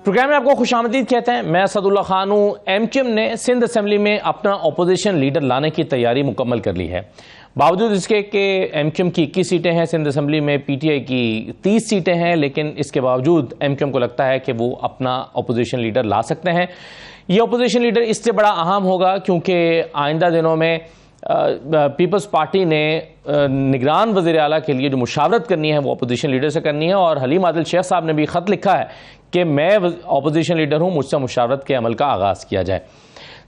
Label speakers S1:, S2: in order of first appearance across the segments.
S1: Programme में आपको खुशामदीद कहते हैं। मैं असदुल्ला खान हूँ। एमक्यूएम ने सिंध असेंबली में अपना अपोजिशन लीडर लाने की तैयारी मुकम्मल कर ली है। बावजूद इसके कि एमक्यूएम की 21 सीटें हैं, सिंध असेंबली में पीटीआई की 30 सीटें हैं, लेकिन इसके बावजूद एमक्यूएम को लगता है कि वो अपना अपोजिशन लीडर ला सकते हैं। ये अपोजिशन लीडर इससे बड़ा अहम होगा क्योंकि आइंदा दिनों में पीपल्स पार्टी ने निगरान वज़ीर आला के लिए जो मुशावरत करनी है वो अपोजिशन लीडर से करनी है। और हलीम आदिल शेख साहब ने भी ख़त लिखा है कि मैं अपोजिशन लीडर हूँ, मुझसे मुशावरत के अमल का आगाज़ किया जाए।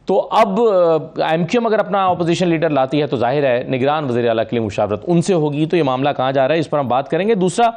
S1: तो अब एमक्यूएम अगर अपना अपोजिशन लीडर लाती है तो जाहिर है निगरान वज़ीर आला के लिए मुशावरत उनसे होगी। तो ये मामला कहाँ जा रहा है, इस पर हम बात करेंगे। दूसरा,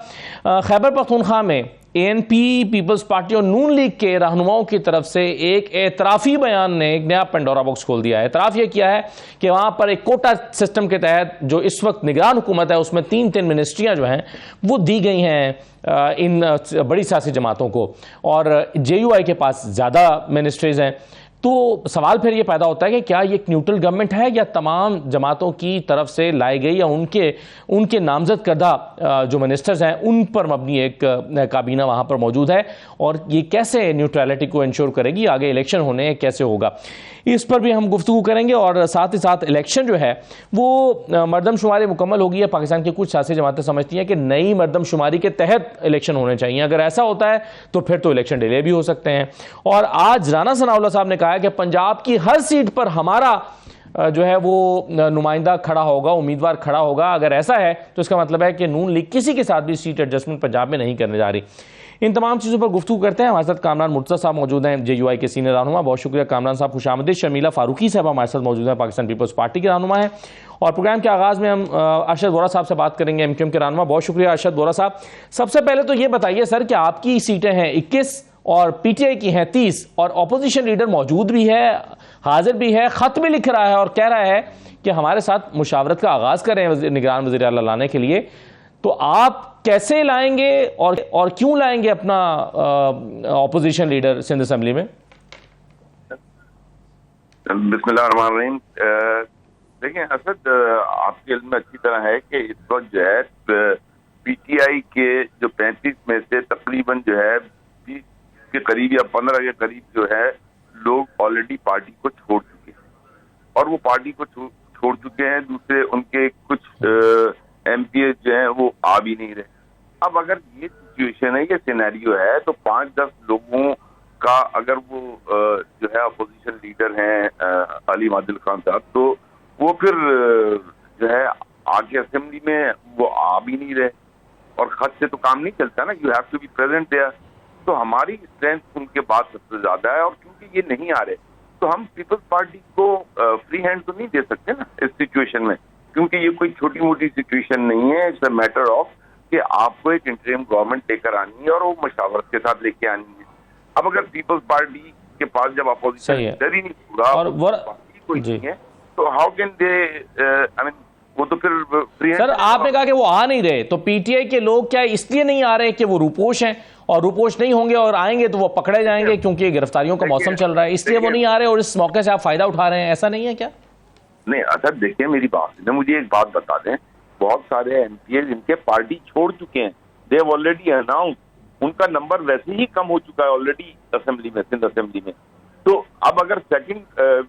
S1: खैबर पख्तूनख्वा में एएनपी, पीपल्स पार्टी और नून लीग के रहनुमाओं की तरफ से एक एतराफ़ी बयान ने एक नया पेंडोरा बॉक्स खोल दिया है। एतराफ़ यह किया है कि वहाँ पर एक कोटा सिस्टम के तहत जो इस वक्त निगरान हुकूमत है उसमें 3-3 मिनिस्ट्रियाँ जो हैं वो दी गई हैं इन बड़ी सियासी जमातों को, और जेयूआई के पास ज़्यादा मिनिस्ट्रीज़ हैं। तो सवाल फिर ये पैदा होता है कि क्या ये एक न्यूट्रल गवर्नमेंट है या तमाम जमातों की तरफ से लाई गई या उनके नामजद करदा जो मिनिस्टर्स हैं उन पर मबनी एक काबीना वहाँ पर मौजूद है, और ये कैसे न्यूट्रलिटी को इंश्योर करेगी, आगे इलेक्शन होने कैसे होगा, इस पर भी हम गुफ्तगू करेंगे। और साथ ही साथ इलेक्शन जो है वो मरदमशुमारी मुकम्मल होगी है। पाकिस्तान की कुछ सियासी जमातें समझती हैं कि नई मरदमशुमारी के तहत इलेक्शन होने चाहिए। अगर ऐसा होता है तो फिर तो इलेक्शन डिले भी हो सकते हैं। और आज राना सनाउल्लाह साहब ने कहा है कि पंजाब की हर सीट पर हमारा जो है वो नुमाइंदा खड़ा होगा, उम्मीदवार खड़ा होगा। अगर ऐसा है तो इसका मतलब है कि नून लीग किसी के साथ भी सीट एडजस्टमेंट पंजाब में नहीं करने जा रही। इन तमाम चीज़ों पर गुफ्तगू करते हैं। हमारे साथ कामरान मुर्तज़ा साहब मौजूद हैं, जेयूआई के सीनियर रहनुमा। बहुत शुक्रिया कामरान साहब, खुशामदीद। शर्मिला फारूकी साहब हमारे साथ मौजूद हैं, पाकिस्तान पीपल्स पार्टी के रहनुमा हैं। और प्रोग्राम के आगाज़ में हम अरशद वोरा साहब से बात करेंगे, एमक्यूएम के रहनुमा। बहुत शुक्रिया अरशद वोरा साहब। सबसे पहले तो ये बताइए सर कि आपकी सीटें हैं 21 और पीटीआई की हैं 30, और अपोजिशन लीडर मौजूद भी है, हाजिर भी है, ख़त भी लिख रहा है और कह रहा है कि हमारे साथ मुशावरत का आगाज़ करें निगरान वज़ीर आला लाने के लिए। तो आप कैसे लाएंगे और क्यों लाएंगे अपना ऑपोजिशन लीडर सिंध असेंबली में?
S2: बिस्मिल्लाहिर्रहमानिर्रहीम। देखिए असद, आपके इल्म में अच्छी तरह है कि इस वक्त जो है पीटीआई के जो 35 में से तकरीबन जो है 20 के करीब या 15 के करीब जो है लोग ऑलरेडी पार्टी को छोड़ चुके हैं, और वो पार्टी को छोड़ चुके हैं। दूसरे उनके कुछ एमपीए जो है वो आ भी नहीं रहे। अब अगर ये सिचुएशन है, ये सिनेरियो है, तो 5-10 लोगों का अगर वो जो है अपोजिशन लीडर हैं हलीम आदिल खान साहब, तो वो फिर जो है आगे असेंबली में वो आ भी नहीं रहे, और खत से तो काम नहीं चलता ना, you have to be present there. तो हमारी स्ट्रेंथ उनके बाद सबसे ज्यादा है, और क्योंकि ये नहीं आ रहे तो हम पीपल्स पार्टी को फ्री हैंड तो नहीं दे सकते ना इस सिचुएशन में, क्योंकि ये कोई छोटी मोटी सिचुएशन नहीं है। इट्स अ मैटर ऑफ कि आपको एक इंटरिम गवर्नमेंट लेकर आनी है और वो मशावरत के साथ लेके आनी है। अब अगर पीपल्स पार्टी के पास जब अपोजिशन लीडर ही नहीं होगा और कोई नहीं है, तो how can they, I mean वो तो फिर फ्री हैंड।
S1: सर आपने कहा कि वो आ नहीं रहे, तो पीटीआई के लोग क्या इसलिए नहीं आ रहे कि वो रूपोश हैं, और रूपोश नहीं होंगे और आएंगे तो वो पकड़े जाएंगे क्योंकि गिरफ्तारियों का मौसम चल रहा है, इसलिए वो नहीं आ रहे और इस मौके से आप फायदा उठा रहे हैं, ऐसा नहीं है क्या?
S2: नहीं अच्छा, देखिए मेरी बात, मुझे एक बात बता दें, बहुत सारे एमपीए जिनके पार्टी छोड़ चुके हैं, दे हैव ऑलरेडी अनाउंस, उनका नंबर वैसे ही कम हो चुका है ऑलरेडी असेंबली में, सिंध असेंबली में। तो अब अगर सेकंड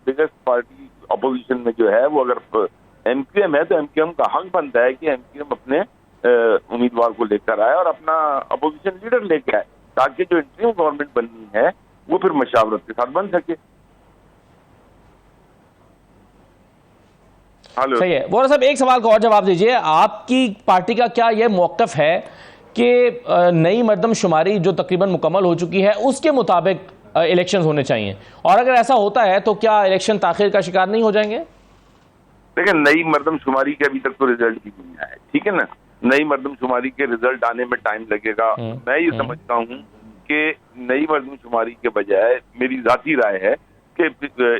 S2: बिगेस्ट पार्टी अपोजिशन में जो है वो अगर एमक्यूएम है, तो एमक्यूएम का हक बनता है कि एमक्यूएम अपने उम्मीदवार को लेकर आए और अपना अपोजिशन लीडर लेकर आए, ताकि जो इंटरिम गवर्नमेंट बननी है वो फिर मशावरत के साथ बन सके।
S1: सही है। वोरा साहब, एक सवाल का और जवाब दीजिए, आपकी पार्टी का क्या यह मौक़िफ़ है कि नई मरदमशुमारी जो तकरीबन मुकम्मल हो चुकी है उसके मुताबिक इलेक्शन होने चाहिए, और अगर ऐसा होता है तो क्या इलेक्शन ताख़ीर का शिकार नहीं हो जाएंगे?
S2: देखिए, नई मरदमशुमारी के अभी तक तो रिजल्ट ही नहीं आया, ठीक है ना। नई मरदमशुमारी के रिजल्ट आने में टाइम लगेगा। मैं ये समझता हूँ कि नई मरदमशुमारी के बजाय मेरी जाती राय है कि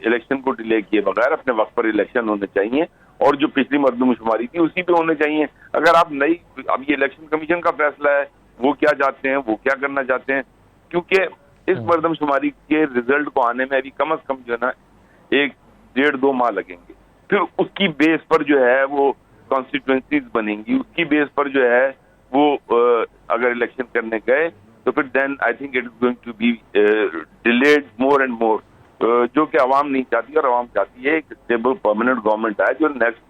S2: इलेक्शन को डिले किए बगैर अपने वक्त पर इलेक्शन होने चाहिए, और जो पिछली मरदमशुमारी थी उसी पे होने चाहिए। अगर आप नई, अब ये इलेक्शन कमीशन का फैसला है, वो क्या चाहते हैं, वो क्या करना चाहते हैं, क्योंकि इस मरदमशुमारी के रिजल्ट को आने में अभी कम से कम जो है ना 1-1.5-2 माह लगेंगे। फिर उसकी बेस पर जो है वो कॉन्स्टिट्यूएंसीज बनेंगी, उसकी बेस पर जो है वो अगर इलेक्शन करने गए तो फिर then I think it is going to be delayed more and more, जो कि आवाम नहीं चाहती, और आवाम चाहती है एक स्टेबल परमानेंट गवर्नमेंट आए जो नेक्स्ट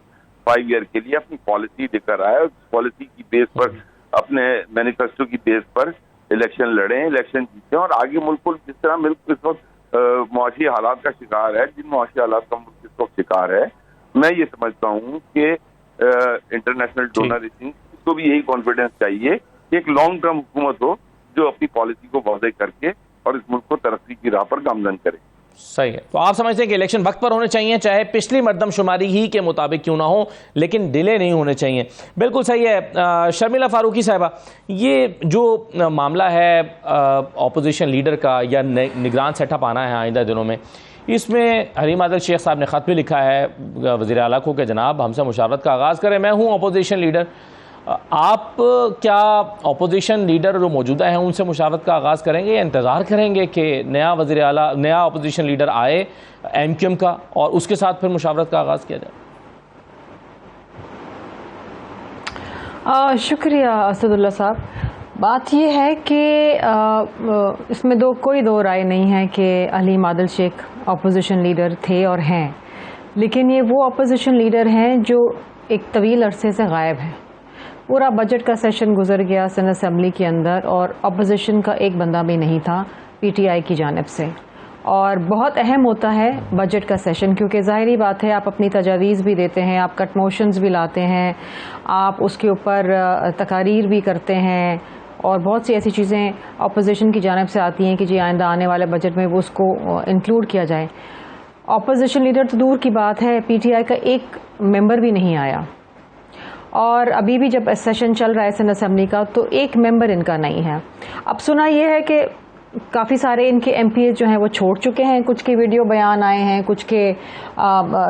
S2: 5 ईयर के लिए अपनी पॉलिसी लेकर आए, उस पॉलिसी की बेस पर, अपने मैनिफेस्टो की बेस पर इलेक्शन लड़ें, इलेक्शन जीतें, और आगे मुल्क को, जिस तरह मुल्क इस वक्त मुआशी हालात का शिकार है, जिन मुआशी हालात का मुल्क इस वक्त शिकार है, मैं ये समझता हूँ कि इंटरनेशनल डोनर को भी यही कॉन्फिडेंस चाहिए कि एक लॉन्ग टर्म हुकूमत हो जो अपनी पॉलिसी को वाज़ेह करके और इस मुल्क को तरक्की की राह पर गामजन करे।
S1: सही है। तो आप समझते हैं कि इलेक्शन वक्त पर होने चाहिए, चाहे पिछली मरदमशुमारी ही के मुताबिक क्यों ना हो, लेकिन डिले नहीं होने चाहिए। बिल्कुल सही है। शर्मिला फारूकी साहिबा, ये जो मामला है ऑपोजिशन लीडर का या निगरान सेटअप आना है आइंदा दिनों में, इसमें हरीम आदिल शेख साहब ने ख़त भी लिखा है वज़ीर आला को कि जनाब हमसे मुशावरत का आगाज़ करें, मैं हूँ अपोजिशन लीडर। आप क्या अपोजिशन लीडर जो मौजूदा हैं उनसे मुशावरत का आगाज़ करेंगे या इंतज़ार करेंगे कि नया वज़ीर आला, नया अपोजिशन लीडर आए एमक्यूएम का और उसके साथ फिर मुशावरत का आगाज़ किया जाए?
S3: शुक्रिया असदुल्ला साहब। बात यह है कि इसमें कोई दो राय नहीं है कि हलीम आदिल शेख अपोजिशन लीडर थे और हैं, लेकिन ये वो अपोजिशन लीडर हैं जो एक तवील अरसे से गायब हैं। पूरा बजट का सेशन गुजर गया सेनेट असेंबली के अंदर और अपोजिशन का एक बंदा भी नहीं था पीटीआई की जानिब से, और बहुत अहम होता है बजट का सेशन, क्योंकि ज़ाहिरी बात है आप अपनी तजावीज़ भी देते हैं, आप कट मोशंस भी लाते हैं, आप उसके ऊपर तकारीर भी करते हैं, और बहुत सी ऐसी चीज़ें अपोजिशन की जानिब से आती हैं कि जी आइंदा आने वाले बजट में वो उसको इंक्लूड किया जाए। अपोजिशन लीडर तो दूर की बात है, पीटीआई का एक मेंबर भी नहीं आया, और अभी भी जब सेशन चल रहा है सेनेट असेंबली का तो एक मेंबर इनका नहीं है। अब सुना यह है कि काफ़ी सारे इनके एमपीएस जो हैं वो छोड़ चुके हैं, कुछ के वीडियो बयान आए हैं, कुछ के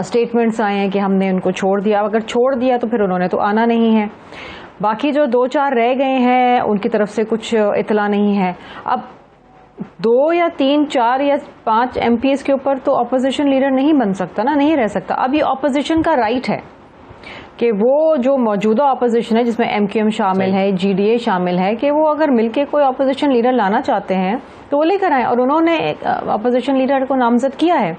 S3: स्टेटमेंट्स आए हैं कि हमने उनको छोड़ दिया। अगर छोड़ दिया तो फिर उन्होंने तो आना नहीं है। बाकी जो 2-4 रह गए हैं उनकी तरफ से कुछ इतला नहीं है। अब 2 या 3, 4 या 5 एमपीएस के ऊपर तो अपोजिशन लीडर नहीं बन सकता ना, नहीं रह सकता। अब ये अपोजिशन का राइट है कि वो जो मौजूदा अपोजिशन है जिसमें एमक्यूएम शामिल है, जीडीए शामिल है, कि वो अगर मिलके कोई अपोजिशन लीडर लाना चाहते हैं तो वो लेकर आए, और उन्होंने अपोजिशन लीडर को नामजद किया है।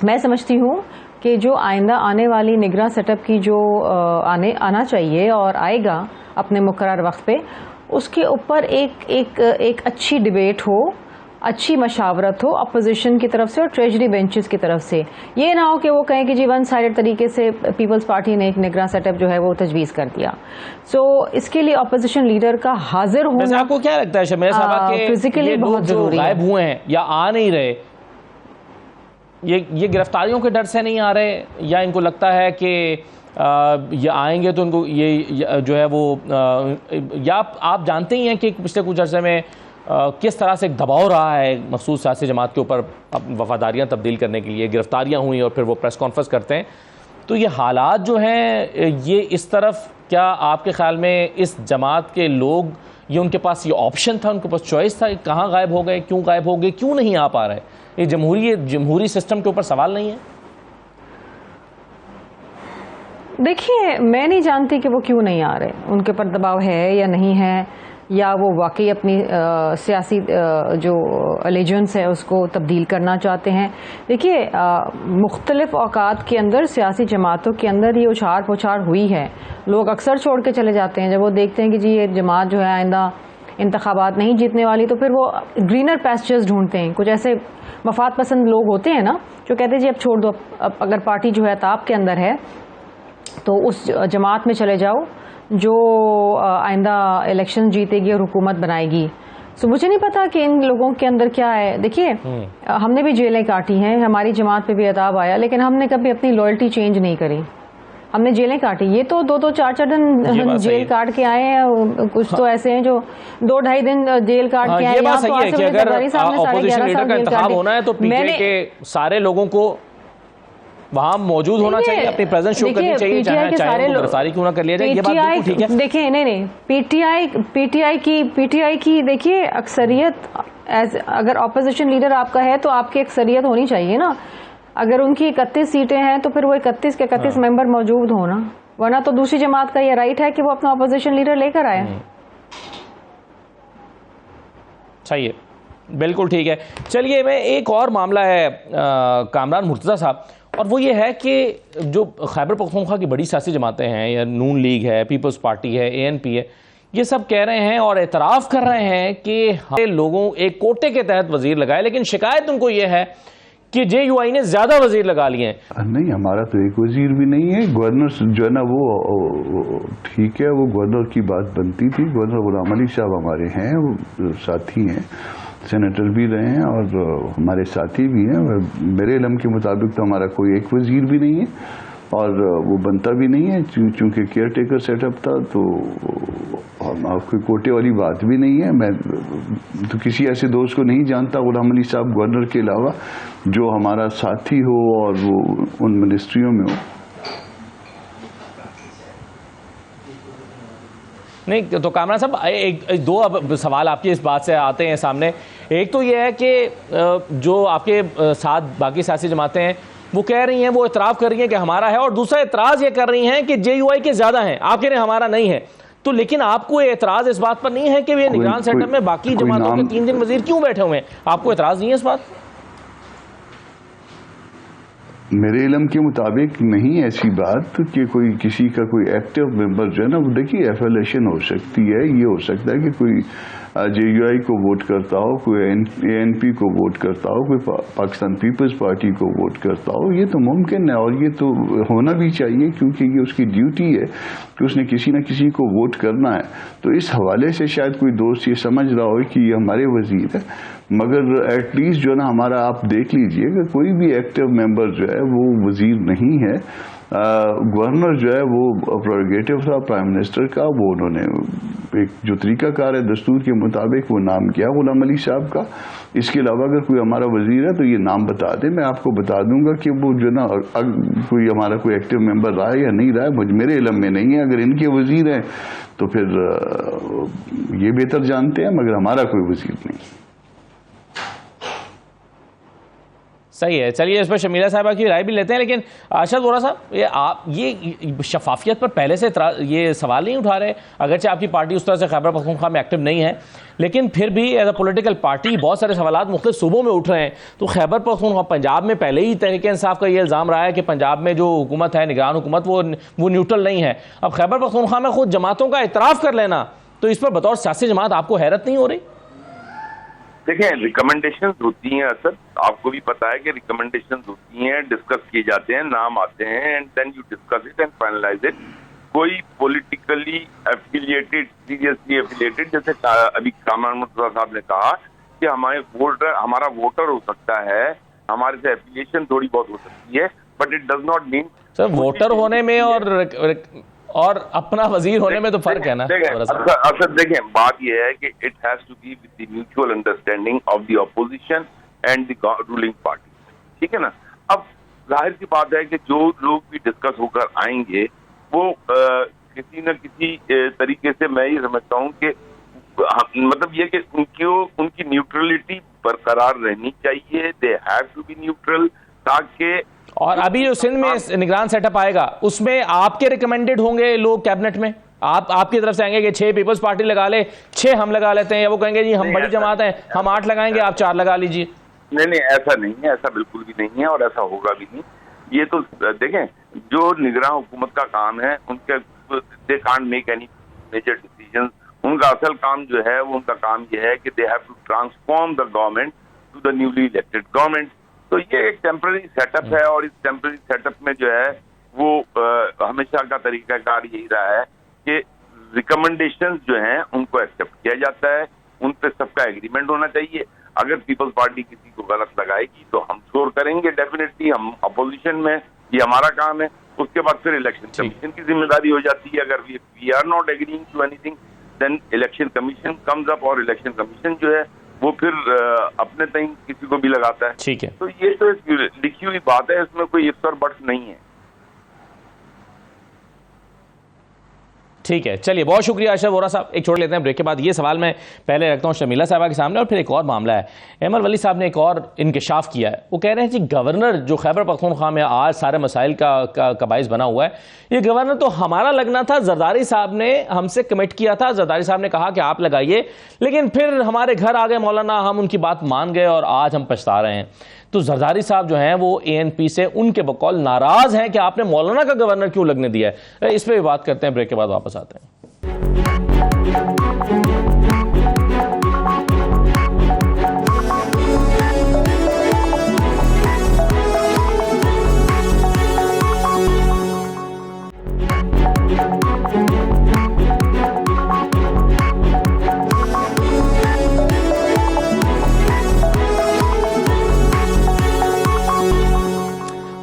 S3: मैं समझती हूँ कि जो आइंदा आने वाली निगरान सेटअप की जो आना चाहिए और आएगा अपने मुकर्रर वक्त पे, उसके ऊपर एक अच्छी डिबेट हो, अच्छी मशावरत हो अपोजिशन की तरफ से और ट्रेजरी बेंचेस की तरफ से। ये ना हो कि वो कहें कि जी वन साइडेड तरीके से पीपल्स पार्टी ने एक निगरान सेटअप जो है वो तजवीज़ कर दिया। सो इसके लिए अपोजिशन लीडर का हाजिर होना,
S1: आपको क्या लगता है शर्मिला साहबा के
S3: फिजिकली बहुत जरूरी है?
S1: गायब हुए हैं या आ नहीं रहे, ये गिरफ्तारियों के डर से नहीं आ रहे, या इनको लगता है कि ये आएंगे तो उनको ये जो है वो या आप जानते ही हैं कि पिछले कुछ अर्से में किस तरह से एक दबाव रहा है मखसूस सियासी जमात के ऊपर वफादारियाँ तब्दील करने के लिए, गिरफ्तारियाँ हुई और फिर वो प्रेस कॉन्फ्रेंस करते हैं। तो ये हालात जो हैं ये इस तरफ, क्या आपके ख्याल में इस जमात के लोग, ये उनके पास ये ऑप्शन था, उनके पास चॉइस था, कहाँ गायब हो गए, क्यों गायब हो गए, क्यों नहीं आ पा रहे? ये जमहूरी सिस्टम के ऊपर सवाल नहीं है?
S3: देखिए, मैं नहीं जानती कि वो क्यों नहीं आ रहे, उनके पर दबाव है या नहीं है, या वो वाकई अपनी सियासी जो एलिजेंस है उसको तब्दील करना चाहते हैं। देखिए, मुख्तलिफ औकात के अंदर सियासी जमातों के अंदर ये उछाड़ पुछाड़ हुई है। लोग अक्सर छोड़ के चले जाते हैं जब वो देखते हैं कि जी ये जमात जो है आइंदा इंतखाबात नहीं जीतने वाली, तो फिर वो ग्रीनर पैस्चर्स ढूंढते हैं। कुछ ऐसे मफाद पसंद लोग होते हैं ना जो कहते हैं जी अब छोड़ दो, अब अगर पार्टी जो है ताब के अंदर है तो उस जमात में चले जाओ जो आइंदा इलेक्शन जीतेगी और हुकूमत बनाएगी। सो मुझे नहीं पता कि इन लोगों के अंदर क्या है। देखिए, हमने भी जेलें काटी हैं, हमारी जमात पे भी अताब आया, लेकिन हमने कभी अपनी लॉयल्टी चेंज नहीं करी, हमने जेलें काटी। ये तो 2-2, 4-4 दिन जेल काट के आए हैं, कुछ तो ऐसे हैं जो 2-2.5 दिन जेल काट के आए हैं।
S1: ये बात सही है कि अगर अपोजिशन लीडर का इंतखाब होना है तो पीटीआई के सारे लोगों को वहाँ मौजूद होना चाहिए, अपनी प्रेजेंस शो करनी चाहिए, चाहे गिरफ्तारी क्यों ना कर लिया जाए। ये बात बिल्कुल ठीक है।
S3: देखिए, नहीं, पीटीआई की देखिए अक्सरियत, अगर ऑपोजिशन लीडर आपका है तो आपकी अक्सरियत होनी चाहिए ना। अगर उनकी 31 सीटें हैं तो फिर वो 31 के 31 मेंबर मौजूद हो ना, वरना तो दूसरी जमात का ये राइट है कि वो अपना ऑपोजिशन लीडर लेकर आए।
S1: सही है, बिल्कुल ठीक है। चलिए, मैं एक और मामला है कामरान मुर्तज़ा साहब, और वो ये है कि जो खैबर पख्तूनख्वा की बड़ी सियासी जमातें हैं, या नून लीग है, पीपल्स पार्टी है, ANP है, ये सब कह रहे हैं और एतराफ़ कर रहे हैं कि हम लोगों एक कोटे के तहत वजीर लगाए, लेकिन शिकायत उनको ये है कि JUI ने ज़्यादा वजीर लगा लिए हैं।
S4: नहीं, हमारा तो एक वजीर भी नहीं है। गवर्नर जो है ना वो ठीक है, वो गवर्नर की बात बनती थी। गवर्नर गुलाम अली साहब हमारे हैं, वो साथी हैं, सेनेटर भी रहे हैं और हमारे साथी भी हैं। मेरे इल्म के मुताबिक तो हमारा कोई एक वजीर भी नहीं है और वो बनता भी नहीं है, चूँकि केयर टेकर सेटअप था, तो कोई कोटे वाली बात भी नहीं है। मैं तो किसी ऐसे दोस्त को नहीं जानता गुलाम अली साहब गवर्नर के अलावा जो हमारा साथी हो और वो उन मिनिस्ट्रियों में हो।
S1: नहीं तो कामरान साहब, दो अब सवाल आपके इस बात से आते हैं सामने। एक तो ये है कि जो आपके साथ बाकी सियासी जमातें हैं वो कह रही हैं, वो इतराफ़ कर रही हैं कि हमारा है, और दूसरा इतराज़ ये कर रही हैं कि JUI के ज़्यादा हैं, आप कह रहे हैं हमारा नहीं है। तो लेकिन आपको एतराज़ इस बात पर नहीं है कि ये निगरान सेटअप में बाकी जमातों के 3 दिन वजीर क्यों बैठे हुए हैं? आपको एतराज़ नहीं है इस बात?
S4: मेरे इल्म के मुताबिक नहीं ऐसी बात कि कोई किसी का कोई एक्टिव मेंबर जो है ना, वो देखिए एफिलिएशन हो सकती है। ये हो सकता है कि कोई JUI को वोट करता हो, कोई ANP को वोट करता हो, कोई पाकिस्तान पीपल्स पार्टी को वोट करता हो। ये तो मुमकिन है और ये तो होना भी चाहिए, क्योंकि ये उसकी ड्यूटी है कि उसने किसी न किसी को वोट करना है। तो इस हवाले से शायद कोई दोस्त ये समझ रहा हो कि ये हमारे वजीर है, मगर एटलीस्ट जो है ना हमारा, आप देख लीजिए कि कोई भी एक्टिव मेंबर जो है वो वजीर नहीं है। गवर्नर जो है वो प्रोरोगेटिव था प्राइम मिनिस्टर का, वो उन्होंने एक जो तरीकाकार है दस्तूर के मुताबिक वो नाम किया गुलाम अली साहब का। इसके अलावा अगर कोई हमारा वजीर है तो ये नाम बता दे, मैं आपको बता दूंगा कि वो जो ना कोई हमारा कोई एक्टिव मेंबर रहा है या नहीं रहा है, मेरे इल्म में नहीं है। अगर इनके वजीर हैं तो फिर ये बेहतर जानते हैं, मगर हमारा कोई वजीर नहीं।
S1: सही है, चलिए इस पर शमीला साहबा की राय भी लेते हैं। लेकिन अरशद वोरा साहब, ये शफाफियत पर पहले से ये सवाल नहीं उठा रहे? अगरचे आपकी पार्टी उस तरह से खैबर पख्तूनख्वा में एक्टिव नहीं है, लेकिन फिर भी एज अ पॉलिटिकल पार्टी बहुत सारे सवालात मुख्तलिफ सूबों में उठ रहे हैं। तो खैबर पख्तूनख्वा, पंजाब में पहले ही तहरीक इंसाफ का ये इल्ज़ाम रहा है कि पंजाब में जो हुकूमत है, निगरान हुकूमत, वो न्यूट्रल नहीं है। अब खैबर पख्तूनख्वा में खुद जमातों का इतराफ़ कर लेना, तो इस पर बतौर सियासी जमात आपको हैरत नहीं हो रही?
S2: देखिए, रिकमेंडेशंस होती हैं असद, आपको भी पता है कि रिकमेंडेशंस होती हैं, डिस्कस किए जाते हैं, नाम आते हैं, and then you discuss it and finalise it. कोई पॉलिटिकली एफिलिएटेड, सीरियसली एफिलिएटेड, जैसे अभी कामरान मुर्तज़ा साहब ने कहा कि हमारा वोटर हो सकता है, हमारे से एफिलिएशन थोड़ी बहुत हो सकती है, but it does not mean
S1: sir voter होने में और अपना वजीर होने में तो फर्क है ना।
S2: असद देखिए, बात यह है कि it has to be with the mutual understanding of the opposition and the ruling party, ठीक है ना। अब जाहिर सी बात है कि जो लोग भी डिस्कस होकर आएंगे वो किसी न किसी तरीके से, मैं ये समझता हूँ कि मतलब ये कि उनकी न्यूट्रलिटी बरकरार रहनी चाहिए। They have to be neutral, ताकि
S1: और अभी जो सिंध में निगरान सेटअप आएगा उसमें आपके रिकमेंडेड होंगे लोग कैबिनेट में? आपकी तरफ से आएंगे कि 6 पीपल्स पार्टी लगा ले, 6 हम लगा लेते हैं, या वो कहेंगे जी हम बड़ी जमात हैं, हम 8 लगाएंगे, आप 4 लगा लीजिए?
S2: नहीं, ऐसा नहीं है, ऐसा बिल्कुल भी नहीं है और ऐसा होगा भी नहीं। ये तो देखें, जो निगरान हुकूमत का काम है, उनके they can't make any major decisions. उनका असल काम जो है, वो उनका काम ये है कि they have to transform the government to the newly elected government. तो ये एक टेम्पररी सेटअप है और इस टेम्पररी सेटअप में जो है वो हमेशा का तरीकाकार यही रहा है कि रिकमेंडेशंस जो हैं उनको एक्सेप्ट किया जाता है, उन पे सबका एग्रीमेंट होना चाहिए। अगर पीपल्स पार्टी किसी को गलत लगाएगी तो हम शोर करेंगे, डेफिनेटली हम अपोजिशन में, ये हमारा काम है। उसके बाद फिर इलेक्शन कमीशन की जिम्मेदारी हो जाती है। अगर we are not agreeing to anything, then election commission comes up, और इलेक्शन कमीशन जो है वो फिर अपने तय किसी को भी लगाता है।
S1: ठीक है,
S2: तो ये तो लिखी हुई बात है, इसमें कोई इफ्स और बट्स नहीं है।
S1: ठीक है, चलिए बहुत शुक्रिया अशरफ वोरा साहब। एक छोड़ लेते हैं ब्रेक के बाद। ये सवाल मैं पहले रखता हूँ शर्मिला साहबा के सामने, और फिर एक और मामला है। अहमद वली साहब ने एक और इंकशाफ किया है। वो कह रहे हैं जी गवर्नर जो खैबर पख्तूनख्वा में आज सारे मसाइल का बाइस बना हुआ है, ये गवर्नर तो हमारा लगना था, जरदारी साहब ने हमसे कमिट किया था, जरदारी साहब ने कहा कि आप लगाइए, लेकिन फिर हमारे घर आ गए मौलाना, हम उनकी बात मान गए और आज हम पछता रहे हैं। तो जरदारी साहब जो हैं वो ANP से उनके बकौल नाराज हैं कि आपने मौलाना का गवर्नर क्यों लगने दिया है। इस पर भी बात करते हैं, ब्रेक के बाद वापस आते हैं।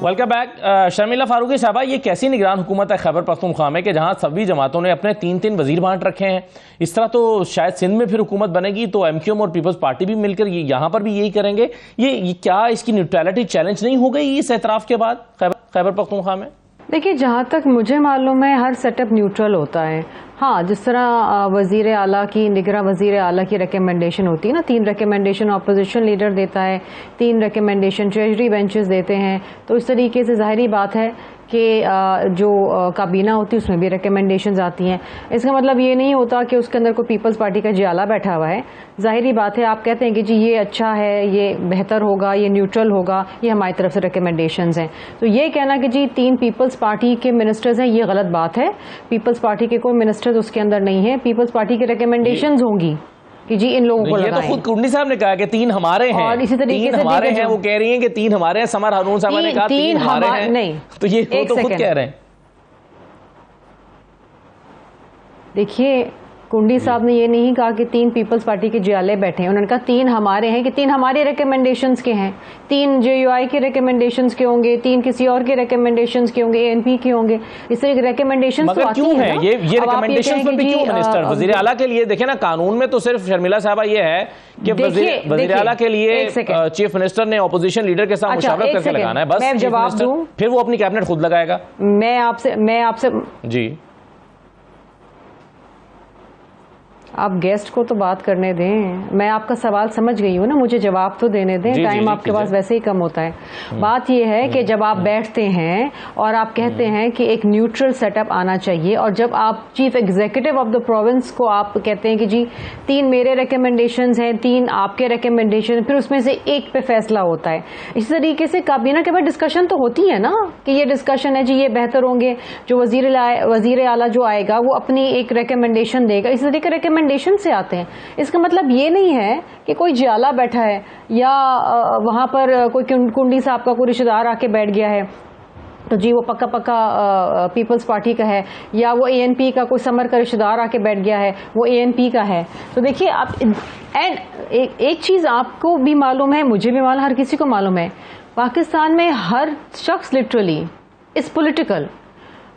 S1: Welcome back. शर्मिला फारूकी साहबा, ये कैसी निगरान हुकूमत है खैबर पख्तूनख्वा में कि जहां सभी जमातों ने अपने 3-3 वजीर बांट रखे हैं। इस तरह तो शायद सिंध में फिर हुकूमत बनेगी तो MQM और पीपल्स पार्टी भी मिलकर यहाँ पर भी यही करेंगे। ये क्या इसकी न्यूट्रलिटी चैलेंज नहीं हो गई इस एतराफ़ के बाद खैबर पख्तूनख्वा में?
S3: देखिए, जहाँ तक मुझे मालूम है हर सेटअप न्यूट्रल होता है। हाँ, जिस तरह वजीर आला की निगरां वजीर आला की रिकमेंडेशन होती है ना, 3 रिकमेंडेशन अपोजिशन लीडर देता है, 3 रिकमेंडेशन ट्रेजरी बेंचेस देते हैं, तो इस तरीके से जाहिर बात है कि जो काबीना होती है उसमें भी रिकमेंडेशंस आती हैं। इसका मतलब ये नहीं होता कि उसके अंदर कोई पीपल्स पार्टी का जियाला बैठा हुआ है। जाहिर बात है, आप कहते हैं कि जी ये अच्छा है, ये बेहतर होगा, ये न्यूट्रल होगा, ये हमारी तरफ से रिकमेंडेशंस हैं। तो ये कहना कि जी 3 पीपल्स पार्टी के मिनिस्टर्स हैं, ये गलत बात है। पीपल्स पार्टी के कोई मिनिस्टर्स उसके अंदर नहीं है, पीपल्स पार्टी की रिकमेंडेशंस होंगी कि जी इन लोगों को
S1: ये तो खुद कुंडी साहब ने कहा कि 3 हमारे हैं,
S3: और इसी तरीके
S1: 3
S3: से
S1: हमारे हैं। वो कह रही हैं कि 3 हमारे हैं। समर हारून साहब ने कहा 3 हमारे हैं।
S3: नहीं,
S1: तो ये तो खुद कह रहे हैं।
S3: देखिए, कुंडी साहब ने ये नहीं कहा कि 3 पीपल्स पार्टी के जियाले बैठे हैं। उन्होंने कहा 3 हमारे हैं, कि 3 हमारे रिकमेंडेशंस के हैं। 3 JUI के रिकमेंडेशंस के होंगे, 3 किसी और के रिकमेंडेशंस के होंगे, ANP के होंगे। इस तरह के रिकमेंडेशंस तो आती
S1: क्यों
S3: है
S1: है
S3: ना?
S1: ये रिकमेंडेशंस पर भी क्यों मिनिस्टर वजीर आला के लिए? देखे ना, कानून में तो सिर्फ शर्मिला साहबा ये है कि वजीर आला के लिए चीफ मिनिस्टर ने ऑपोजिशन लीडर के साथ मुशावरत करके लगाना है, बस।
S3: मैं जवाब दूं,
S1: फिर वो अपनी कैबिनेट खुद लगाएगा।
S3: मैं आपसे
S1: जी,
S3: आप गेस्ट को तो बात करने दें। मैं आपका सवाल समझ गई हूँ ना, मुझे जवाब तो देने दें। टाइम आपके पास वैसे ही कम होता है। बात यह है कि जब आप बैठते हैं और आप कहते हैं कि एक न्यूट्रल सेटअप आना चाहिए, और जब आप chief executive of the province को आप कहते हैं कि जी 3 मेरे रिकमेंडेशंस हैं, 3 आपके रिकमेंडेशन, फिर उसमें से एक पे फैसला होता है। इसी तरीके से काबीना के बाद डिस्कशन तो होती है ना कि ये डिस्कशन है जी ये बेहतर होंगे। जो वजीर आला जो आएगा वो अपनी एक रिकमेंडेशन देगा। इसी तरीके रिकमेंडेशन से आते हैं। इसका मतलब ये नहीं है कि कोई जियाला बैठा है या वहां पर कोई कुंडी साहब का कोई रिश्तेदार आके बैठ गया है तो जी वो पक्का पीपल्स पार्टी का है, या वो ANP का कोई समर का रिश्तेदार आके बैठ गया है वो ANP का है। तो देखिए आप, एंड एक चीज आपको भी मालूम है, मुझे भी मालूम, हर किसी को मालूम है, पाकिस्तान में हर शख्स लिटरली इज पॉलिटिकल।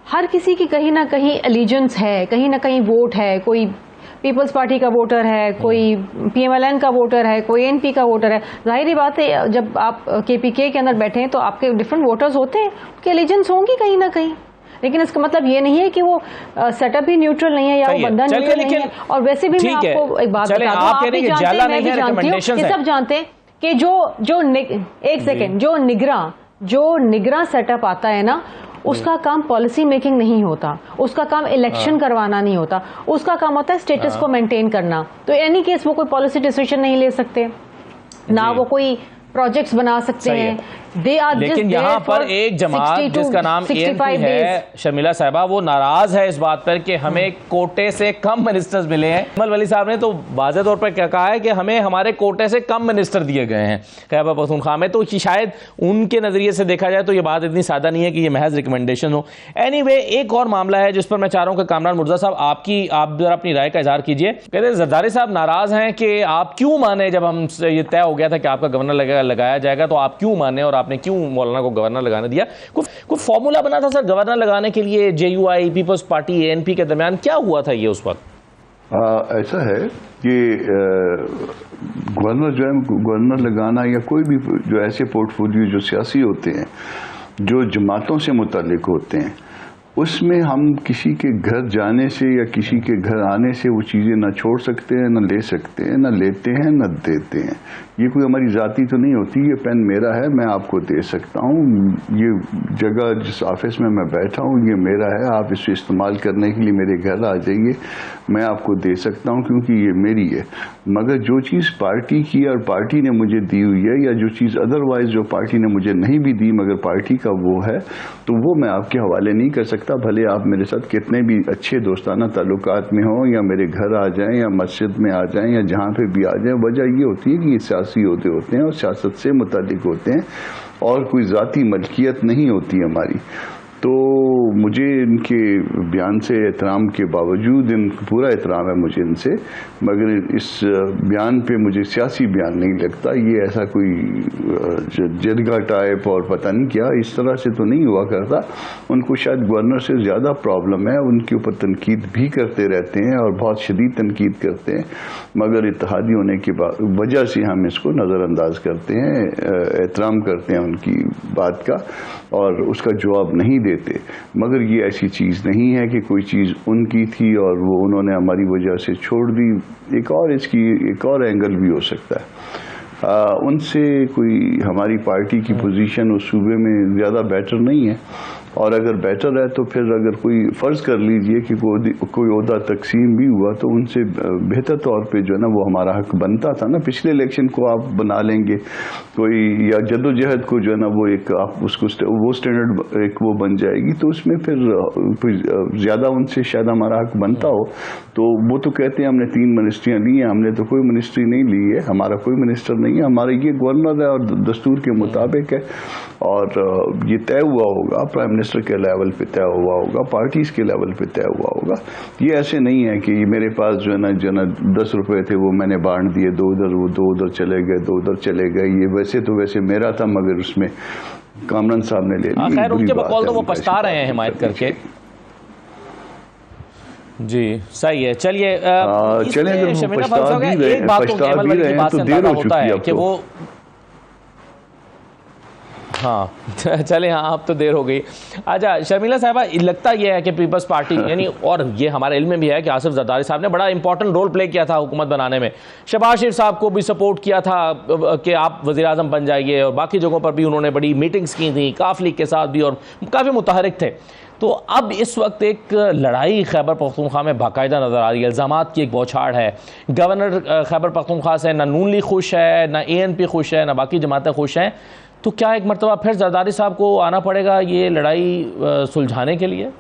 S3: हर किसी की कहीं ना कहीं एलिजेंस है, कहीं ना कहीं वोट है। कोई पीपल्स पार्टी का वोटर है, कोई PMLN का वोटर है, कोई ANP का वोटर है। जाहिर बात है, जब आप KPK के अंदर बैठे हैं तो आपके डिफरेंट वोटर्स होते हैं, उनकी एलिजेंस होंगी कहीं ना कहीं। लेकिन इसका मतलब ये नहीं है कि वो सेटअप ही न्यूट्रल नहीं है या वो बंदा न्यूट्रल नहीं है। और वैसे भी मैं आपको एक बात बता दूं, आप भी जानते हैं, मैं भी जानती हूँ, ये सब जानते हैं कि जो निगरां सेटअप आता है ना, उसका काम पॉलिसी मेकिंग नहीं होता, उसका काम इलेक्शन करवाना नहीं होता, उसका काम होता है स्टेटस को मेंटेन करना। तो एनी केस वो कोई पॉलिसी डिसीजन नहीं ले सकते, ना वो कोई प्रोजेक्ट्स बना सकते हैं।
S1: लेकिन यहाँ पर एक जमात जिसका नाम ANP है, शर्मिला साहिबा, वो नाराज है इस बात पर कि हमें कोटे से कम मिनिस्टर्स मिले हैं। अहमद वली साहब ने तो वाज़ेह तौर पर क्या कहा है कि हमें हमारे कोटे से कम मिनिस्टर दिए गए हैं खैबर पख्तूनख्वा में। तो शायद उनके नज़रिए से देखा जाए तो ये बात इतनी सादा नहीं है कि ये महज रिकमेंडेशन हो। एनीवे, एक और मामला है जिस पर मैं चाह रहा हूँ कि कामरान मुर्जा साहब आप जरा अपनी राय का इजहार कीजिए। कहते हैं जरदारी साहब नाराज हैं कि आप क्यों माने, जब हम ये तय हो गया था कि आपका गवर्नर लगाया जाएगा तो आप क्यों माने और आपने क्यों मौलाना को गवर्नर लगाने दिया? कुछ फॉर्मूला बना था सर गवर्नर लगाने के लिए JUI, पीपल्स पार्टी, ANP के दरमियान? क्या हुआ था ये उस वक्त?
S4: ऐसा है कि गवर्नर जो है, गवर्नर लगाना या कोई भी जो ऐसे पोर्टफोलियो जो सियासी होते हैं, जो जमातों से मुतालिक होते हैं, उसमें हम किसी के घर जाने से या किसी के घर आने से वो चीज़ें ना छोड़ सकते हैं, ना ले सकते हैं, ना लेते हैं, ना देते हैं। ये कोई हमारी ज़ाती तो नहीं होती। ये पेन मेरा है, मैं आपको दे सकता हूँ। ये जगह जिस ऑफिस में मैं बैठा हूँ ये मेरा है, आप इसे इस्तेमाल करने के लिए मेरे घर आ जाइए, मैं आपको दे सकता हूँ क्योंकि ये मेरी है। मगर जो चीज़ पार्टी की और पार्टी ने मुझे दी हुई है, या जो चीज़ अदरवाइज जो पार्टी ने मुझे नहीं भी दी मगर पार्टी का वो है, तो वो मैं आपके हवाले नहीं कर सकता। भले आप मेरे साथ कितने भी अच्छे दोस्ताना ताल्लुकात में हों, या मेरे घर आ जाएं, या मस्जिद में आ जाएं, या जहाँ पे भी आ जाएं, वजह ये होती है कि ये सियासी ओहदे होते हैं और सियासत से मुतालिक होते हैं और कोई ज़ाती मलकियत नहीं होती हमारी। तो मुझे इनके बयान से एहतराम के बावजूद, पूरा एहतराम है मुझे इनसे, मगर इस बयान पे मुझे सियासी बयान नहीं लगता। ये ऐसा कोई जरगा टाइप और पता नहीं क्या, इस तरह से तो नहीं हुआ करता। उनको शायद गवर्नर से ज़्यादा प्रॉब्लम है, उनके ऊपर तनकीद भी करते रहते हैं और बहुत शदीद तनकीद करते हैं, मगर इत्तेहादी होने की वजह से हम इसको नज़रअंदाज करते हैं, एहतराम करते हैं उनकी बात का और उसका जवाब नहीं देते। मगर ये ऐसी चीज़ नहीं है कि कोई चीज़ उनकी थी और वो उन्होंने हमारी वजह से छोड़ दी। इसकी एक और एंगल भी हो सकता है। उनसे कोई हमारी पार्टी की पोजीशन उस सूबे में ज़्यादा बेटर नहीं है, और अगर बेटर है तो फिर अगर कोई फ़र्ज़ कर लीजिए कि कोई ओहदा तकसीम भी हुआ तो उनसे बेहतर तौर पे जो है ना वो हमारा हक बनता था ना। पिछले इलेक्शन को आप बना लेंगे कोई, या जद्दोजहद को जो है ना वो एक आप उसको वो स्टैंडर्ड एक वो बन जाएगी, तो उसमें फिर कोई ज़्यादा उनसे शायद हमारा हक बनता हो। तो वो तो कहते हैं हमने 3 मिनिस्ट्रियाँ ली हैं, हमने तो कोई मिनिस्ट्री नहीं ली है, हमारा कोई मिनिस्टर नहीं है, हमारा ये गवर्नर है और दस्तूर के मुताबिक है, और ये तय हुआ होगा, प्राइम मिनिस्टर के लेवल पे तय हुआ होगा, पार्टीज के लेवल पे तय हुआ होगा। ये ऐसे नहीं है कि मेरे पास जो है ना 10 रुपए थे वो मैंने बांट दिए, 2 उधर, वो 2 उधर चले गए, 2 उधर चले गए। ये वैसे मेरा था मगर उसमें कामरान साहब ने ले लिया।
S1: खैर उनके बकौल तो वो पछता रहे हैं हिमायत करके। जी सही है। चलिए
S4: चलिए,
S1: शमीना फारूक साहब एक बात तो कैमल वाली की बात से अंदाजा होता है कि वो हाँ चले हाँ अब तो देर हो गई। अच्छा शर्मिला साहबा, लगता यह है कि पीपल्स पार्टी यानी, और ये हमारे इल्म में भी है कि आसिफ जरदारी साहब ने बड़ा इंपॉर्टेंट रोल प्ले किया था हुकूमत बनाने में। शहबाज शरीफ साहब को भी सपोर्ट किया था कि आप वज़ीर आज़म बन जाइए, और बाकी जगहों पर भी उन्होंने बड़ी मीटिंग्स की थी काफ लीग के साथ भी, और काफ़ी मुतहरिक थे। तो अब इस वक्त एक लड़ाई खैबर पख्तूनख्वा में बाकायदा नज़र आ रही है, इल्ज़ामात की एक बौछार है। गवर्नर खैबर पख्तूनख्वा से ना नून लीग खुश है, ना ANP खुश है, ना बाकी जमातें खुश हैं। तो क्या एक मरतबा फिर जरदारी साहब को आना पड़ेगा ये लड़ाई सुलझाने के लिए?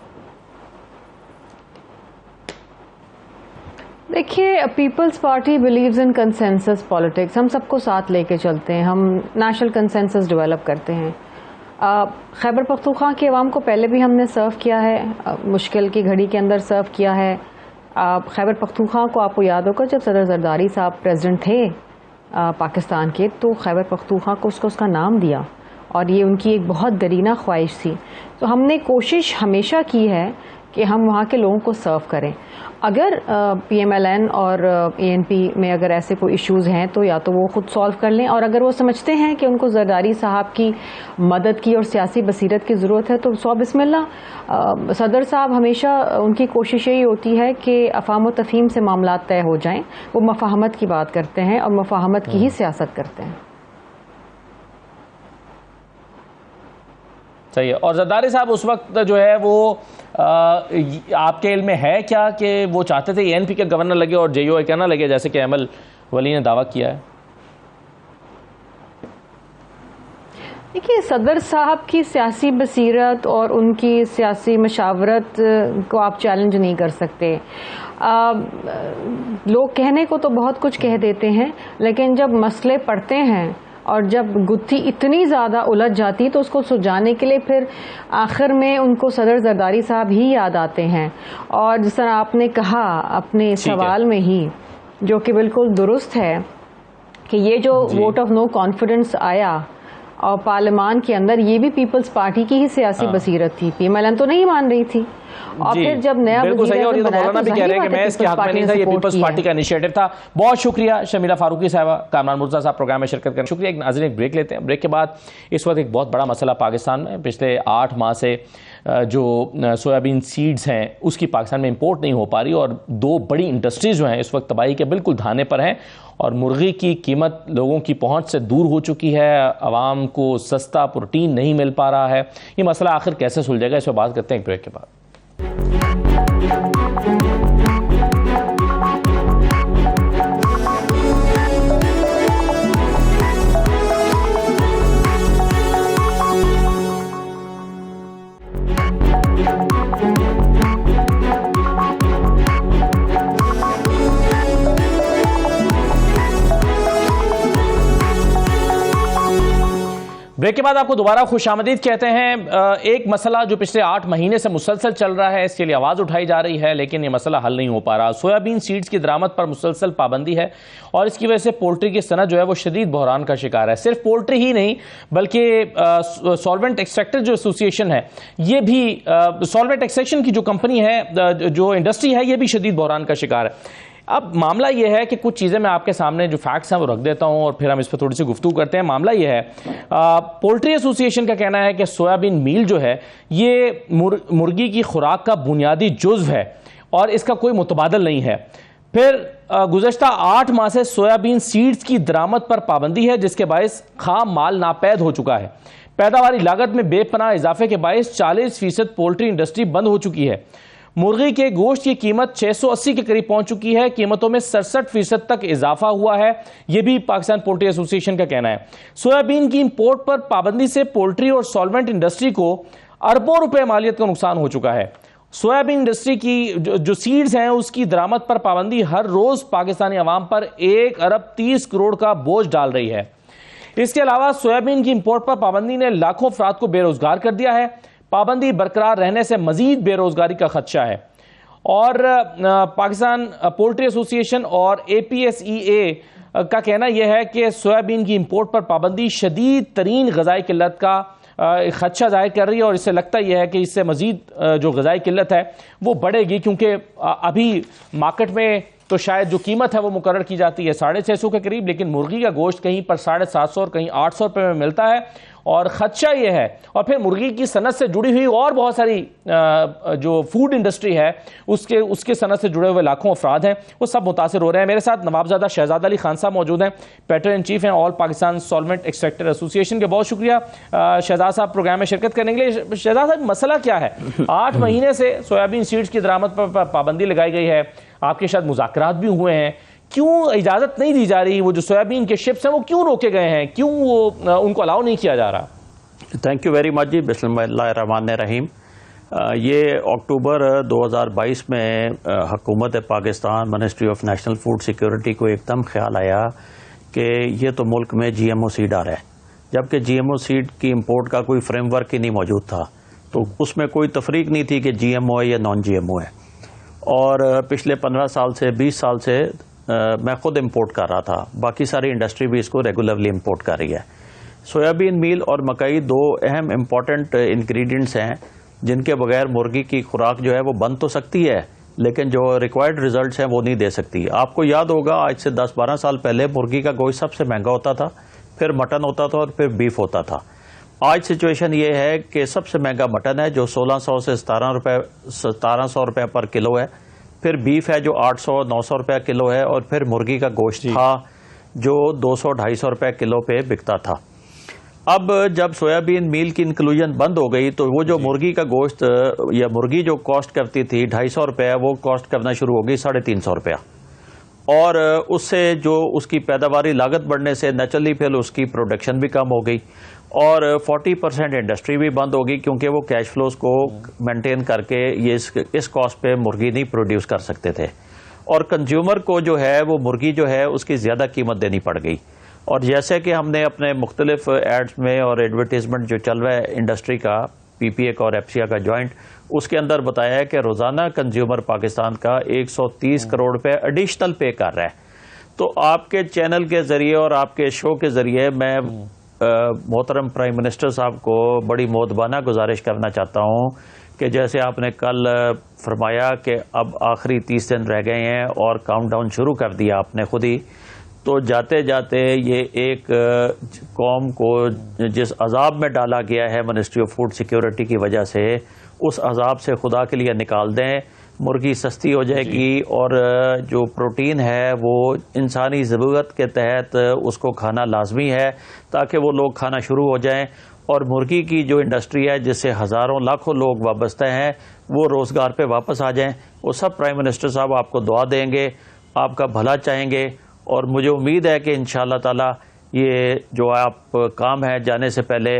S3: देखिए, Peoples Party believes in consensus politics. हम सबको साथ लेके चलते हैं, हम नेशनल कंसेंसस डेवलप करते हैं। खैबर पख्तूनख्वा की आवाम को पहले भी हमने सर्व किया है, मुश्किल की घड़ी के अंदर सर्व किया है। खैबर पख्तूनख्वा को आपको याद होगा जब सदर जरदारी साहब प्रेसिडेंट थे पाकिस्तान के, तो खैबर पख्तूनख्वा को उसका नाम दिया, और ये उनकी एक बहुत दरीना ख्वाहिश थी। तो हमने कोशिश हमेशा की है कि हम वहाँ के लोगों को सर्व करें। अगर PMLN और ANP में अगर ऐसे कोई इश्यूज़ हैं तो या तो वो खुद सॉल्व कर लें, और अगर वो समझते हैं कि उनको जरदारी साहब की मदद की और सियासी बसीरत की ज़रूरत है तो सौ बिस्मिल्लाह। सदर साहब हमेशा उनकी कोशिश यही होती है कि अफ़ाम व तफ़हीम से मामला तय हो जाएं। वो मफ़ाहमत की बात करते हैं और मफ़ाहमत की ही सियासत करते हैं।
S1: सही है। और जरदारी साहब उस वक्त जो है वो आपके इल्म में है क्या कि वो चाहते थे ANP के गवर्नर लगे और JOI का ना लगे, जैसे कि अहमल वली ने दावा किया है?
S3: देखिए, सदर साहब की सियासी बसीरत और उनकी सियासी मशावरत को आप चैलेंज नहीं कर सकते। लोग कहने को तो बहुत कुछ कह देते हैं, लेकिन जब मसले पड़ते हैं और जब गुत्थी इतनी ज़्यादा उलझ जाती तो उसको सुलझाने के लिए फिर आखिर में उनको सदर जरदारी साहब ही याद आते हैं। और जिस तरह आपने कहा अपने सवाल में ही, जो कि बिल्कुल दुरुस्त है, कि ये जो वोट ऑफ नो कॉन्फिडेंस आया और पार्लियामान के अंदर, ये भी पीपल्स पार्टी की ही सियासी बसीरत थी। PMLN तो नहीं मान रही थी, और फिर जब नया
S1: बिल्कुल सही है। और ये तो मौलाना भी कह रहे हैं कि मैं इसके हक में नहीं था, ये पीपल्स पार्टी का इनिशिएटिव था। बहुत शुक्रिया शमीला फारूकी साहबा, कामरान मुर्तज़ा साहब प्रोग्राम में शिरकत करने शुक्रिया। एक नाज़रीन, एक ब्रेक लेते हैं। ब्रेक के बाद इस वक्त एक बहुत बड़ा मसला पाकिस्तान में पिछले 8 माह से जो सोयाबीन सीड्स हैं उसकी पाकिस्तान में इंपोर्ट नहीं हो पा रही, और दो बड़ी इंडस्ट्रीज जो हैं इस वक्त तबाही के बिल्कुल धाने पर हैं, और मुर्गी की कीमत लोगों की पहुंच से दूर हो चुकी है, आवाम को सस्ता प्रोटीन नहीं मिल पा रहा है। ये मसला आखिर कैसे सुलझेगा, इस पर बात करते हैं एक ब्रेक के बाद। ब्रेक के बाद आपको दोबारा खुशामदीद कहते हैं। एक मसला जो पिछले 8 महीने से मुसलसल चल रहा है, इसके लिए आवाज़ उठाई जा रही है, लेकिन ये मसला हल नहीं हो पा रहा। सोयाबीन सीड्स की दरामद पर मुसलसल पाबंदी है, और इसकी वजह से पोल्ट्री की सनत जो है वो शदीद बहरान का शिकार है। सिर्फ पोल्ट्री ही नहीं, बल्कि सॉल्वेंट एक्सट्रैक्टर जो एसोसिएशन है, ये भी सॉल्वेंट एक्सट्रैक्शन की जो कंपनी है, जो इंडस्ट्री है, ये भी शदीद बहरान का शिकार है। अब मामला यह है कि कुछ चीज़ें मैं आपके सामने जो फैक्ट्स हैं वो रख देता हूं, और फिर हम इस पर थोड़ी सी गुफ्तगू करते हैं। मामला यह है, पोल्ट्री एसोसिएशन का कहना है कि सोयाबीन मील जो है ये मुर्गी की खुराक का बुनियादी जुज़्व है, और इसका कोई मुतबादल नहीं है। फिर गुज़श्ता 8 माह से सोयाबीन सीड्स की दरामद पर पाबंदी है, जिसके बायस खाम माल नापैद हो चुका है। पैदावारी लागत में बेपनाह इजाफे के बायस 40% पोल्ट्री इंडस्ट्री बंद हो चुकी है। मुर्गी के गोश्त की कीमत 680 के करीब पहुंच चुकी है। कीमतों में 67% तक इजाफा हुआ है, यह भी पाकिस्तान पोल्ट्री एसोसिएशन का कहना है। सोयाबीन की इंपोर्ट पर पाबंदी से पोल्ट्री और सॉल्वेंट इंडस्ट्री को अरबों रुपए मालियत का नुकसान हो चुका है। सोयाबीन इंडस्ट्री की जो सीड्स हैं उसकी दरामद पर पाबंदी हर रोज पाकिस्तानी अवाम पर 1 अरब 30 करोड़ का बोझ डाल रही है। इसके अलावा सोयाबीन की इंपोर्ट पर पाबंदी ने लाखों अफराद को बेरोजगार कर दिया है। पाबंदी बरकरार रहने से मजीद बेरोजगारी का खदशा है, और पाकिस्तान पोल्ट्री एसोसिएशन और APSEA का कहना यह है कि सोयाबीन की इंपोर्ट पर पाबंदी शदीद तरीन ग़ज़ाई किल्लत का खदशा जाहिर कर रही है, और इससे लगता यह है कि इससे मजीद जो ग़ज़ाई किल्लत है वो बढ़ेगी, क्योंकि अभी मार्केट में तो शायद जो कीमत है वो मुकर्रर की जाती है 650 के करीब, लेकिन मुर्गी का गोश्त कहीं पर 750 और कहीं 800 रुपये में मिलता है, और खदशा ये है। और फिर मुर्गी की सनत से जुड़ी हुई और बहुत सारी जो फूड इंडस्ट्री है उसके सनत से जुड़े हुए लाखों अफराद हैं, वो सब मुतासिर हो रहे हैं। मेरे साथ नवाबजादा शहजाद अली खान साहब मौजूद हैं, पेटर इन चीफ हैं all Pakistan solvent extractor association के। बहुत शुक्रिया शहजाद साहब प्रोग्राम में शिरकत करने के लिए। शहजाद साहब, मसला क्या है? 8 महीने से सोयाबीन सीड्स की दरामद पर पाबंदी लगाई गई है, आपके साथ मुज़ाकरात भी हुए हैं, क्यों इजाज़त नहीं दी जा रही? वो जो सोयाबीन के शिप्स हैं वो क्यों रोके गए हैं, क्यों वो उनको अलाउ नहीं किया जा रहा?
S5: थैंक यू वेरी मच जी। बिस्मिल्लाहिर्रहमानिर्रहीम। ये अक्टूबर 2022 में हुकूमत Pakistan ministry of national food security को एकदम ख्याल आया कि ये तो मुल्क में GMO सीड आ रहा है, जबकि GMO सीड की इंपोर्ट का कोई फ्रेमवर्क ही नहीं मौजूद था, तो उसमें कोई तफरीक नहीं थी कि GMO है या नॉन GMO है। और पिछले 15 साल से 20 साल से मैं खुद इंपोर्ट कर रहा था, बाकी सारी इंडस्ट्री भी इसको रेगुलरली इंपोर्ट कर रही है। सोयाबीन मील और मकई 2 अहम इम्पॉर्टेंट इंग्रेडिएंट्स हैं जिनके बगैर मुर्गी की खुराक जो है वो बन तो सकती है, लेकिन जो रिक्वायर्ड रिजल्ट्स हैं वो नहीं दे सकती। आपको याद होगा आज से 10-12 साल पहले मुर्गी का गोश्त सबसे महंगा होता था, फिर मटन होता था और फिर बीफ होता था। आज सिचुएशन ये है कि सबसे महंगा मटन है जो 1600 से 1700 रुपये पर किलो है, फिर बीफ है जो 800-900 रुपये किलो है, और फिर मुर्गी का गोश्त था जो 200-250 रुपये किलो पे बिकता था। अब जब सोयाबीन मील की इंक्लूजन बंद हो गई तो वो जो मुर्गी का गोश्त या मुर्गी जो कॉस्ट करती थी 250 रुपये, वो कॉस्ट करना शुरू हो गई 350 रुपया, और उससे जो उसकी पैदावारी लागत बढ़ने से नेचुरली फिर उसकी प्रोडक्शन भी कम हो गई, और 40% इंडस्ट्री भी बंद हो गई, क्योंकि वो कैश फ्लोज को मेंटेन करके ये इस कॉस्ट पे मुर्गी नहीं प्रोड्यूस कर सकते थे, और कंज्यूमर को जो है वो मुर्गी जो है उसकी ज़्यादा कीमत देनी पड़ गई। और जैसे कि हमने अपने मुख्तलिफ एड्स में और एडवर्टीजमेंट जो चल रहा है इंडस्ट्री का, PPA का और FCA का जॉइंट, उसके अंदर बताया है कि रोज़ाना कंज्यूमर पाकिस्तान का 130 करोड़ रुपए एडिशनल पे कर रहा है। तो आपके चैनल के ज़रिए और आपके शो के ज़रिए मैं मोहतरम प्राइम मिनिस्टर साहब को बड़ी मोदबाना गुजारिश करना चाहता हूँ कि जैसे आपने कल फरमाया कि अब आखिरी 30 दिन रह गए हैं और काउंटडाउन शुरू कर दिया आपने खुद ही, तो जाते जाते ये एक कौम को जिस अजाब में डाला गया है मिनिस्ट्री ऑफ फूड सिक्योरिटी की वजह से, उस अजाब से खुदा के लिए निकाल दें, मुर्गी सस्ती हो जाएगी और जो प्रोटीन है वो इंसानी ज़रूरत के तहत उसको खाना लाजमी है ताकि वो लोग खाना शुरू हो जाएं। और मुर्गी की जो इंडस्ट्री है जिससे हज़ारों लाखों लोग वाबस्ता हैं वो रोज़गार पे वापस आ जाएं। वो सब प्राइम मिनिस्टर साहब आपको दुआ देंगे, आपका भला चाहेंगे और मुझे उम्मीद है कि इंशाअल्लाह ताला ये जो आप काम है जाने से पहले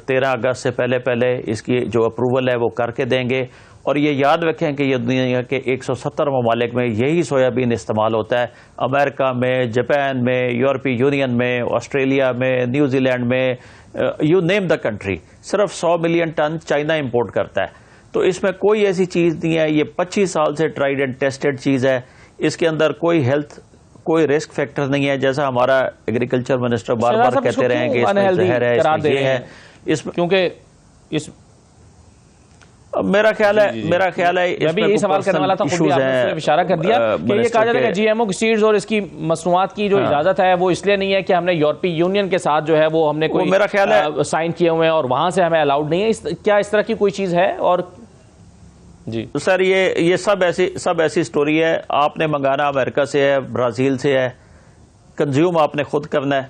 S5: 13 अगस्त से पहले इसकी जो अप्रूवल है वो करके देंगे। और ये याद रखें कि ये दुनिया के 170 ममालिक में यही सोयाबीन इस्तेमाल होता है, अमेरिका में, जापान में, यूरोपीय यूनियन में, ऑस्ट्रेलिया में, न्यूजीलैंड में, यू नेम द कंट्री। सिर्फ 100 मिलियन टन चाइना इंपोर्ट करता है। तो इसमें कोई ऐसी चीज़ नहीं है, ये 25 साल से ट्राइड एंड टेस्टेड चीज़ है, इसके अंदर कोई रिस्क फैक्टर नहीं है। जैसा हमारा एग्रीकल्चर मिनिस्टर बार बार कहते रहे कि इसमें जहर है, इसमें ये है, इसमें
S1: क्योंकि इस
S5: मेरा ख्याल है
S1: मैं भी यही सवाल करने वाला था, खुद भी आपने इशारा कर दिया कि ये कहा जाता है कि जीएमओ की सीड्स और इसकी मसनूआत की जो इजाजत है वो इसलिए नहीं है कि हमने यूरोपीय यूनियन के साथ जो है वो हमने कोई
S5: मेरा ख्याल है
S1: साइन किए हुए हैं और वहां से हमें अलाउड नहीं है। क्या इस तरह की कोई चीज है? और जी
S5: सर ये सब ऐसी स्टोरी है। आपने मंगाना अमेरिका से है, ब्राजील से है, कंज्यूम आपने खुद करना है,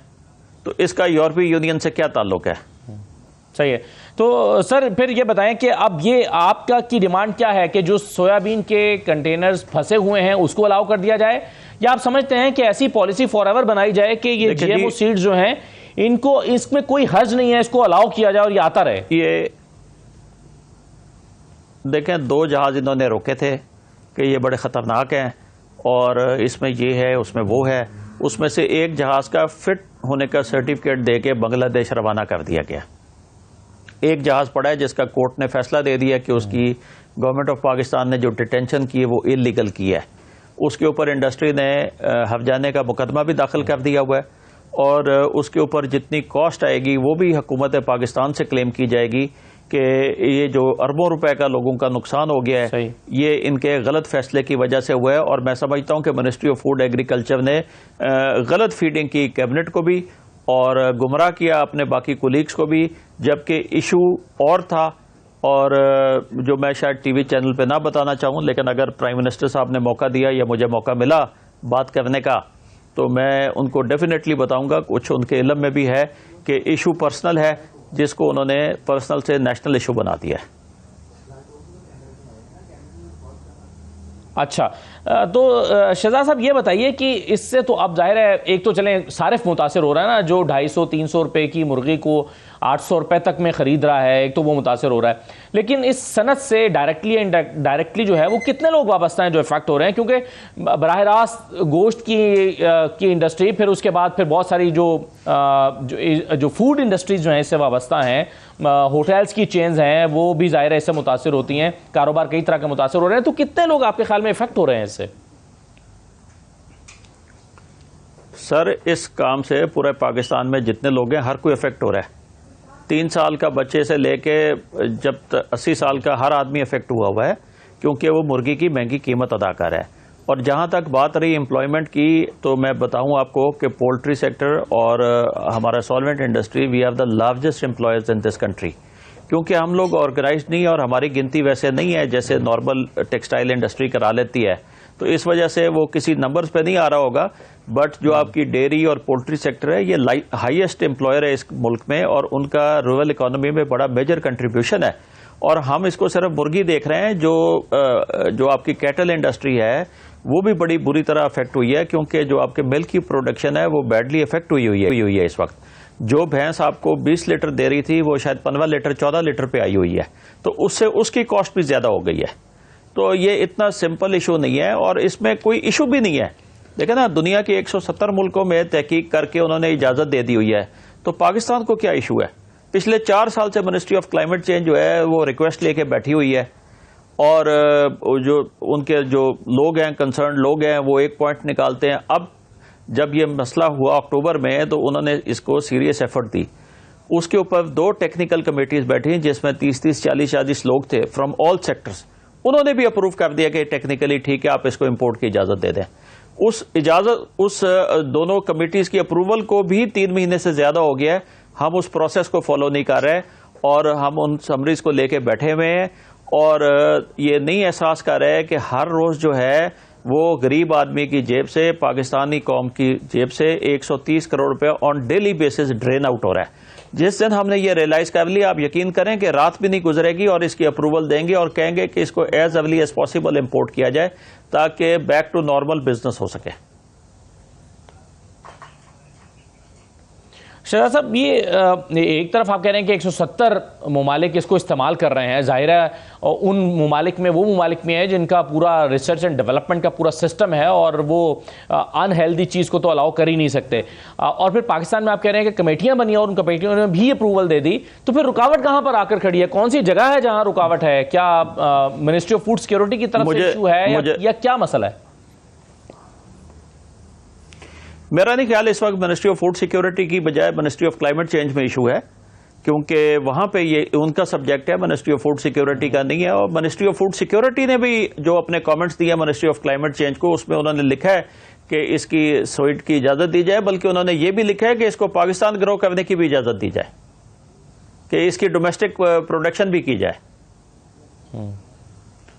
S5: तो इसका यूरोपीय यूनियन से क्या ताल्लुक है?
S1: सही है। तो सर फिर ये बताएं कि अब ये आपका की डिमांड क्या है कि जो सोयाबीन के कंटेनर्स फंसे हुए हैं उसको अलाउ कर दिया जाए, या आप समझते हैं कि ऐसी पॉलिसी फॉरएवर बनाई जाए कि ये जीएमओ सीड्स जो हैं इनको, इसमें कोई हर्ज नहीं है, इसको अलाउ किया जाए और ये आता रहे?
S5: ये देखें, 2 जहाज इन्होंने रोके थे कि ये बड़े ख़तरनाक हैं और इसमें ये है उसमें वो है। उसमें से एक जहाज़ का फिट होने का सर्टिफिकेट दे के बांग्लादेश रवाना कर दिया गया। एक जहाज़ पड़ा है जिसका कोर्ट ने फैसला दे दिया कि उसकी गवर्नमेंट ऑफ पाकिस्तान ने जो डिटेंशन की है वो इलीगल की है। उसके ऊपर इंडस्ट्री ने हर्जाने का मुकदमा भी दाखिल कर दिया हुआ है और उसके ऊपर जितनी कॉस्ट आएगी वो भी हुकूमत पाकिस्तान से क्लेम की जाएगी कि ये जो अरबों रुपए का लोगों का नुकसान हो गया है ये इनके गलत फैसले की वजह से हुआ है। और मैं समझता हूं कि मिनिस्ट्री ऑफ फूड एग्रीकल्चर ने गलत फीडिंग की कैबिनेट को भी और गुमराह किया अपने बाकी कोलीग्स को भी, जबकि इशू और था। और जो मैं शायद टीवी चैनल पे ना बताना चाहूँ, लेकिन अगर प्राइम मिनिस्टर साहब ने मौका दिया या मुझे मौका मिला बात करने का तो मैं उनको डेफिनेटली बताऊंगा। कुछ उनके इल्म में भी है कि इशू पर्सनल है जिसको उन्होंने पर्सनल से नेशनल इशू बना दिया है।
S1: अच्छा, तो शहजाद साहब ये बताइए कि इससे तो अब जाहिर है एक तो चलें सारिफ मुतासर हो रहा है ना, जो 250-300 रुपए की मुर्गी को 800 रुपए तक में खरीद रहा है, एक तो वो मुतासर हो रहा है। लेकिन इस सनत से डायरेक्टली एंड डायरेक्टली जो है वो कितने लोग वाबस्ता हैं जो इफेक्ट हो रहे हैं? क्योंकि बराह रास्त गोश्त की इंडस्ट्री, फिर उसके बाद फिर बहुत सारी जो फूड इंडस्ट्रीज जो हैं इससे वाबस्ता हैं, होटल्स की चेन्स हैं, वो भी ज़ाहिर है इससे मुतासर होती हैं, कारोबार कई तरह के मुतासर हो रहे हैं। तो कितने लोग आपके ख्याल में इफेक्ट हो रहे हैं इससे?
S5: सर, इस काम से पूरे पाकिस्तान में जितने लोग हैं हर कोई इफेक्ट हो रहा है। 3 साल का बच्चे से लेके जब 80 साल का हर आदमी इफेक्ट हुआ है, क्योंकि वो मुर्गी की महंगी कीमत अदा कर रहा है। और जहां तक बात रही एम्प्लॉयमेंट की, तो मैं बताऊं आपको कि पोल्ट्री सेक्टर और हमारा solvent industry, we have the largest employers in this country. क्योंकि हम लोग ऑर्गेनाइज नहीं है और हमारी गिनती वैसे नहीं है जैसे नॉर्मल टेक्सटाइल इंडस्ट्री करा लेती है, तो इस वजह से वो किसी नंबर्स पे नहीं आ रहा होगा। बट जो आपकी डेयरी और पोल्ट्री सेक्टर है ये हाईएस्ट एम्प्लॉयर है इस मुल्क में और उनका रूरल इकोनॉमी में बड़ा मेजर कंट्रीब्यूशन है। और हम इसको सिर्फ मुर्गी देख रहे हैं, जो आपकी कैटल इंडस्ट्री है वो भी बड़ी बुरी तरह अफेक्ट हुई है, क्योंकि जो आपके मिल्क की प्रोडक्शन है वो बैडली अफेक्ट हुई है इस वक्त। जो भैंस आपको 20 लीटर दे रही थी वो शायद 15 लीटर 14 लीटर पे आई हुई है, तो उससे उसकी कॉस्ट भी ज्यादा हो गई है। तो ये इतना सिंपल इशू नहीं है और इसमें कोई इशू भी नहीं है। देखिए ना, दुनिया के 170 मुल्कों में तहकीक करके उन्होंने इजाजत दे दी हुई है, तो पाकिस्तान को क्या इशू है? पिछले 4 साल से मिनिस्ट्री ऑफ क्लाइमेट चेंज जो है वो रिक्वेस्ट लेके बैठी हुई है और जो उनके जो लोग हैं, कंसर्न लोग हैं, वो एक पॉइंट निकालते हैं। अब जब ये मसला हुआ अक्टूबर में तो उन्होंने इसको सीरियस एफर्ट दी। उसके ऊपर 2 टेक्निकल कमेटीज बैठी जिसमें 30-30, 40-40 लोग थे फ्रॉम ऑल सेक्टर्स। उन्होंने भी अप्रूव कर दिया कि टेक्निकली ठीक है, आप इसको इंपोर्ट की इजाजत दे दें। उस दोनों कमेटीज की अप्रूवल को भी 3 महीने से ज्यादा हो गया है, हम उस प्रोसेस को फॉलो नहीं कर रहे और हम उन समरीज को लेके बैठे हुए हैं और ये नहीं एहसास कर रहे हैं कि हर रोज जो है वो गरीब आदमी की जेब से, पाकिस्तानी कौम की जेब से 130 करोड़ रुपए on daily basis drain out हो रहा है। जिस दिन हमने ये रियलाइज कर लिया, आप यकीन करें कि रात भी नहीं गुजरेगी और इसकी अप्रूवल देंगे और कहेंगे कि इसको as early as possible import किया जाए ताकि बैक टू नॉर्मल बिजनेस हो सके।
S1: शहजाद साहब, ये एक तरफ आप कह रहे हैं कि 170 ममालिक इसको इस्तेमाल कर रहे हैं, जाहिर है उन ममालिक में वो ममालिक में है जिनका पूरा रिसर्च एंड डेवलपमेंट का पूरा सिस्टम है और वो अनहेल्दी चीज़ को तो अलाउ कर ही नहीं सकते। और फिर पाकिस्तान में आप कह रहे हैं कि कमेटियां बनी और उन कमेटियों ने भी अप्रूवल दे दी, तो फिर रुकावट कहाँ पर आकर खड़ी है? कौन सी जगह है जहाँ रुकावट है? क्या मिनिस्ट्री ऑफ फूड सिक्योरिटी की तरफ से इशू है या क्या मसला है?
S5: मेरा नहीं ख्याल इस वक्त मिनिस्ट्री ऑफ फूड सिक्योरिटी की बजाय मिनिस्ट्री ऑफ क्लाइमेट चेंज में इशू है, क्योंकि वहां पे ये उनका सब्जेक्ट है, मिनिस्ट्री ऑफ फूड सिक्योरिटी का नहीं है। और मिनिस्ट्री ऑफ फूड सिक्योरिटी ने भी जो अपने कमेंट्स दिए मिनिस्ट्री ऑफ क्लाइमेट चेंज को, उसमें उन्होंने लिखा है कि इसकी स्वीट की इजाजत दी जाए, बल्कि उन्होंने ये भी लिखा है कि इसको पाकिस्तान ग्रो करने की भी इजाजत दी जाए, कि इसकी डोमेस्टिक प्रोडक्शन भी की जाए।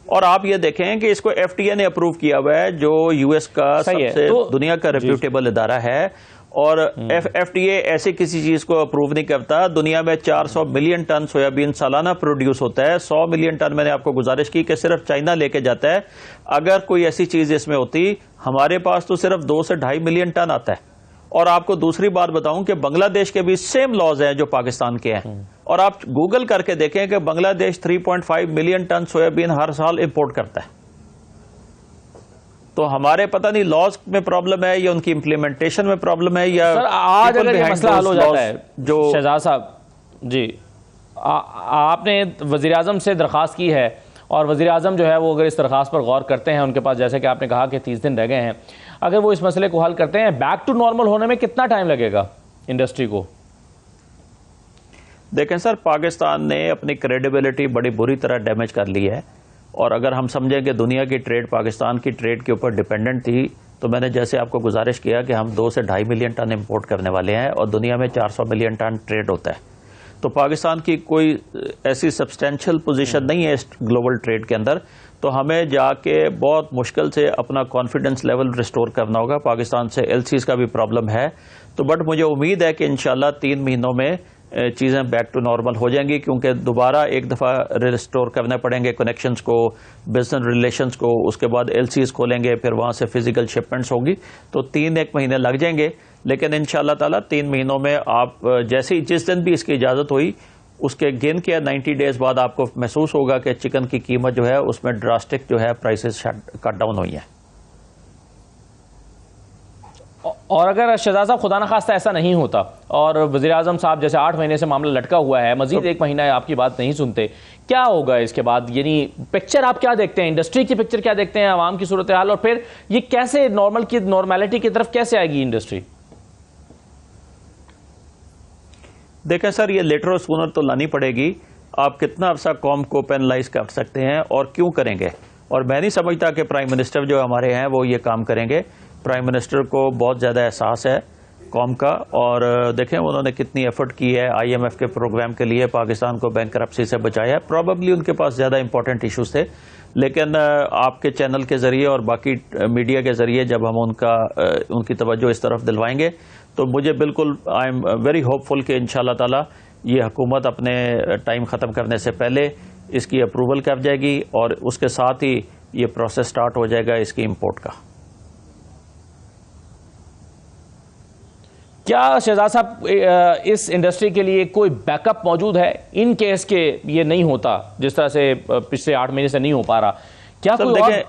S5: और आप ये देखें कि इसको एफटीए ने अप्रूव किया हुआ है, जो यूएस का सबसे दुनिया का रेप्यूटेबल इदारा है। और एफटीए ऐसी किसी चीज को अप्रूव नहीं करता। दुनिया में 400 मिलियन टन सोयाबीन सालाना प्रोड्यूस होता है। 100 मिलियन टन मैंने आपको गुजारिश की कि सिर्फ चाइना लेके जाता है। अगर कोई ऐसी चीज इसमें होती, हमारे पास तो सिर्फ 2 से 2.5 मिलियन टन आता है। और आपको दूसरी बात बताऊं कि बांग्लादेश के भी सेम लॉज हैं जो पाकिस्तान के हैं। और आप गूगल करके देखें कि बांग्लादेश 3.5 मिलियन टन सोयाबीन हर साल इंपोर्ट करता है। तो हमारे पता नहीं लॉज में प्रॉब्लम है या उनकी इंप्लीमेंटेशन में प्रॉब्लम है, या
S1: सर आज अगर ये मसला हल हो जाता है जो शहजाद साहब जी, आपने वजीर आजम से दरख्वास्त की है और वजीर आजम जो है वो अगर इस दरख्वास्त पर गौर करते हैं, उनके पास जैसे कि आपने कहा कि 30 दिन रह गए हैं, अगर वो इस मसले को हल करते हैं, बैक टू नॉर्मल होने में कितना टाइम लगेगा इंडस्ट्री को?
S5: देखें सर, पाकिस्तान ने अपनी क्रेडिबिलिटी बड़ी बुरी तरह डैमेज कर ली है। और अगर हम समझें कि दुनिया की ट्रेड पाकिस्तान की ट्रेड के ऊपर डिपेंडेंट थी, तो मैंने जैसे आपको गुजारिश किया कि हम 2 से 2.5 मिलियन टन इंपोर्ट करने वाले हैं और दुनिया में 400 मिलियन टन ट्रेड होता है। तो पाकिस्तान की कोई ऐसी सब्सटेंशियल पोजीशन नहीं है इस ग्लोबल ट्रेड के अंदर। तो हमें जाके बहुत मुश्किल से अपना कॉन्फिडेंस लेवल रिस्टोर करना होगा। पाकिस्तान से एलसीज का भी प्रॉब्लम है। तो बट मुझे उम्मीद है कि इंशाल्लाह 3 महीनों में चीज़ें बैक टू नॉर्मल हो जाएंगी, क्योंकि दोबारा एक दफ़ा रिस्टोर करने पड़ेंगे कनेक्शंस को, बिजनेस रिलेशंस को। उसके बाद एलसीज खोलेंगे, फिर वहाँ से फिजिकल शिपमेंट्स होगी। तो 3-1 महीने लग जाएंगे, लेकिन इंशाल्लाह ताला 3 महीनों में आप जैसे ही जिस दिन भी इसकी इजाज़त हुई, उसके गिन के 90 डेज बाद आपको महसूस होगा कि चिकन की कीमत जो है उसमें ड्रास्टिक जो है प्राइसेस कट डाउन हुई हैं।
S1: और अगर शहजाद साहब खुदा न खास्ता ऐसा नहीं होता और वज़ीर आज़म साहब जैसे 8 महीने से मामला लटका हुआ है, मजीद 1 महीना आपकी बात नहीं सुनते, क्या होगा इसके बाद? यानी पिक्चर आप क्या देखते हैं, इंडस्ट्री की पिक्चर क्या देखते हैं, आवाम की सूरत हाल, और फिर ये कैसे नॉर्मेलिटी की तरफ कैसे आएगी इंडस्ट्री?
S5: देखें सर, ये लेटर और सूनर तो लानी पड़ेगी। आप कितना अरसा कौम को पेनलाइज कर सकते हैं और क्यों करेंगे? और मैं नहीं समझता कि प्राइम मिनिस्टर जो हमारे हैं वो ये काम करेंगे। प्राइम मिनिस्टर को बहुत ज़्यादा एहसास है कौम का, और देखें उन्होंने कितनी एफर्ट की है IMF के प्रोग्राम के लिए, पाकिस्तान को बैंकरप्सी से बचाया। प्रॉबेबली उनके पास ज़्यादा इंपॉर्टेंट इश्यूज थे, लेकिन आपके चैनल के ज़रिए और बाकी मीडिया के ज़रिए जब हम उनकी तवज्जो इस तरफ दिलवाएंगे, तो मुझे बिल्कुल आई एम वेरी होपफुल कि इंशाल्लाह ताला ये हुकूमत अपने टाइम ख़त्म करने से पहले इसकी अप्रूवल कर जाएगी और उसके साथ ही ये प्रोसेस स्टार्ट हो जाएगा इसकी इंपोर्ट का।
S1: क्या शहजाद साहब इस इंडस्ट्री के लिए कोई बैकअप मौजूद है इन केस के ये नहीं होता, जिस तरह से पिछले 8 महीने से नहीं हो पा रहा? क्या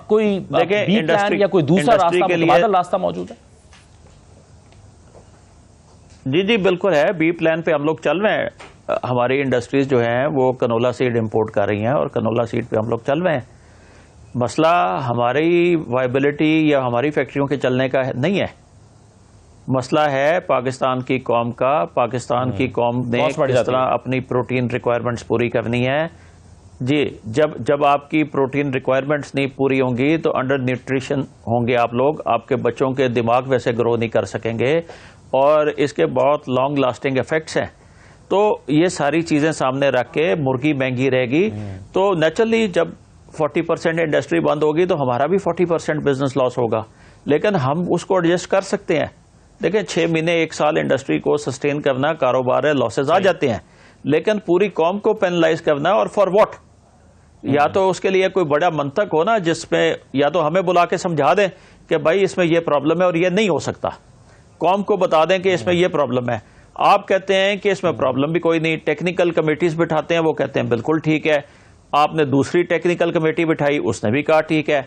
S1: कोई बी प्लान या कोई दूसरा रास्ता, मुतबादल रास्ता मौजूद है?
S5: जी जी बिल्कुल है। बी प्लान पे हम लोग चल रहे हैं। हमारी इंडस्ट्रीज जो हैं वो कनोला सीड इंपोर्ट कर रही हैं और कनोला सीड पे हम लोग चल रहे हैं। मसला हमारी वायबिलिटी या हमारी फैक्ट्रियों के चलने का नहीं है, मसला है पाकिस्तान की कौम का। पाकिस्तान की कौम ने किस तरह अपनी प्रोटीन रिक्वायरमेंट्स पूरी करनी है। जी, जब आपकी प्रोटीन रिक्वायरमेंट्स नहीं पूरी होंगी तो अंडर न्यूट्रिशन होंगे आप लोग, आपके बच्चों के दिमाग वैसे ग्रो नहीं कर सकेंगे और इसके बहुत लॉन्ग लास्टिंग इफेक्ट्स हैं। तो ये सारी चीज़ें सामने रख के मुर्गी महंगी रहेगी, तो नेचुरली जब 40% इंडस्ट्री बंद होगी तो हमारा भी 40% बिजनेस लॉस होगा, लेकिन हम उसको एडजस्ट कर सकते हैं। देखिए 6 महीने 1 साल इंडस्ट्री को सस्टेन करना कारोबार है, लॉसेज आ जाते हैं, लेकिन पूरी कौम को पेनलाइज करना है, और फॉर व्हाट? या तो उसके लिए कोई बड़ा मंतक हो ना, जिसमें या तो हमें बुला के समझा दें कि भाई इसमें ये प्रॉब्लम है और ये नहीं हो सकता, कौम को बता दें कि इसमें ये प्रॉब्लम है। आप कहते हैं कि इसमें प्रॉब्लम भी कोई नहीं, टेक्निकल कमेटीज बिठाते हैं, वो कहते हैं बिल्कुल ठीक है। आपने दूसरी टेक्निकल कमेटी बिठाई, उसने भी कहा ठीक है।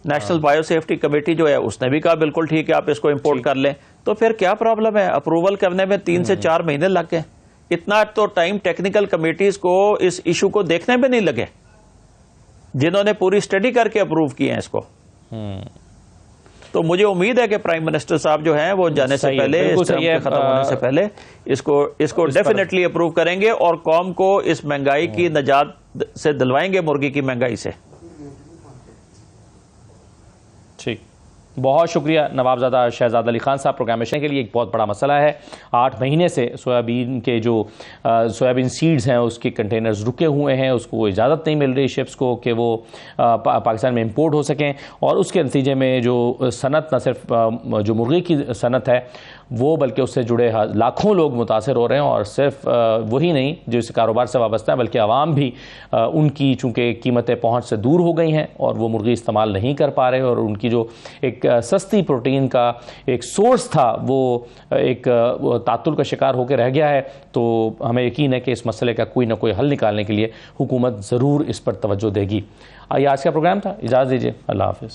S5: नेशनल बायोसेफ्टी कमेटी जो है उसने भी कहा बिल्कुल ठीक है, आप इसको इंपोर्ट कर लें। तो फिर क्या प्रॉब्लम है? अप्रूवल करने में 3 से 4 महीने लग गए। इतना तो टाइम टेक्निकल कमेटीज को इस इशू को देखने में नहीं लगे, जिन्होंने पूरी स्टडी करके अप्रूव किए हैं इसको। तो मुझे उम्मीद है कि प्राइम मिनिस्टर साहब जो हैं वो जाने से पहले, इस टर्म के खत्म होने से पहले इसको डेफिनेटली अप्रूव करेंगे और कौम को इस महंगाई की निजात से दिलवाएंगे, मुर्गी की महंगाई से।
S1: ठीक, बहुत शुक्रिया नवाबजादा शहजाद अली खान साहब। प्रोग्राम में के लिए एक बहुत बड़ा मसला है, 8 महीने से सोयाबीन के जो सोयाबीन सीड्स हैं उसके कंटेनर्स रुके हुए हैं, उसको इजाज़त नहीं मिल रही शिप्स को कि वो पाकिस्तान में इंपोर्ट हो सकें, और उसके नतीजे में जो सनत, न सिर्फ जो मुर्गी की सनत है वो, बल्कि उससे जुड़े लाखों लोग मुतासर हो रहे हैं। और सिर्फ वही नहीं जो इस कारोबार से वाबस्ता है, बल्कि आवाम भी उनकी चूँकि कीमतें पहुँच से दूर हो गई हैं और वो मुर्गी इस्तेमाल नहीं कर पा रहे, और उनकी जो एक सस्ती प्रोटीन का एक सोर्स था वो एक तातुल का शिकार होकर रह गया है। तो हमें यकीन है कि इस मसले का कोई ना कोई हल निकालने के लिए हुकूमत ज़रूर इस पर तवज्जो देगी। आइए, आज का प्रोग्राम था, इजाज़त दीजिए, अल्लाह हाफ़िज़।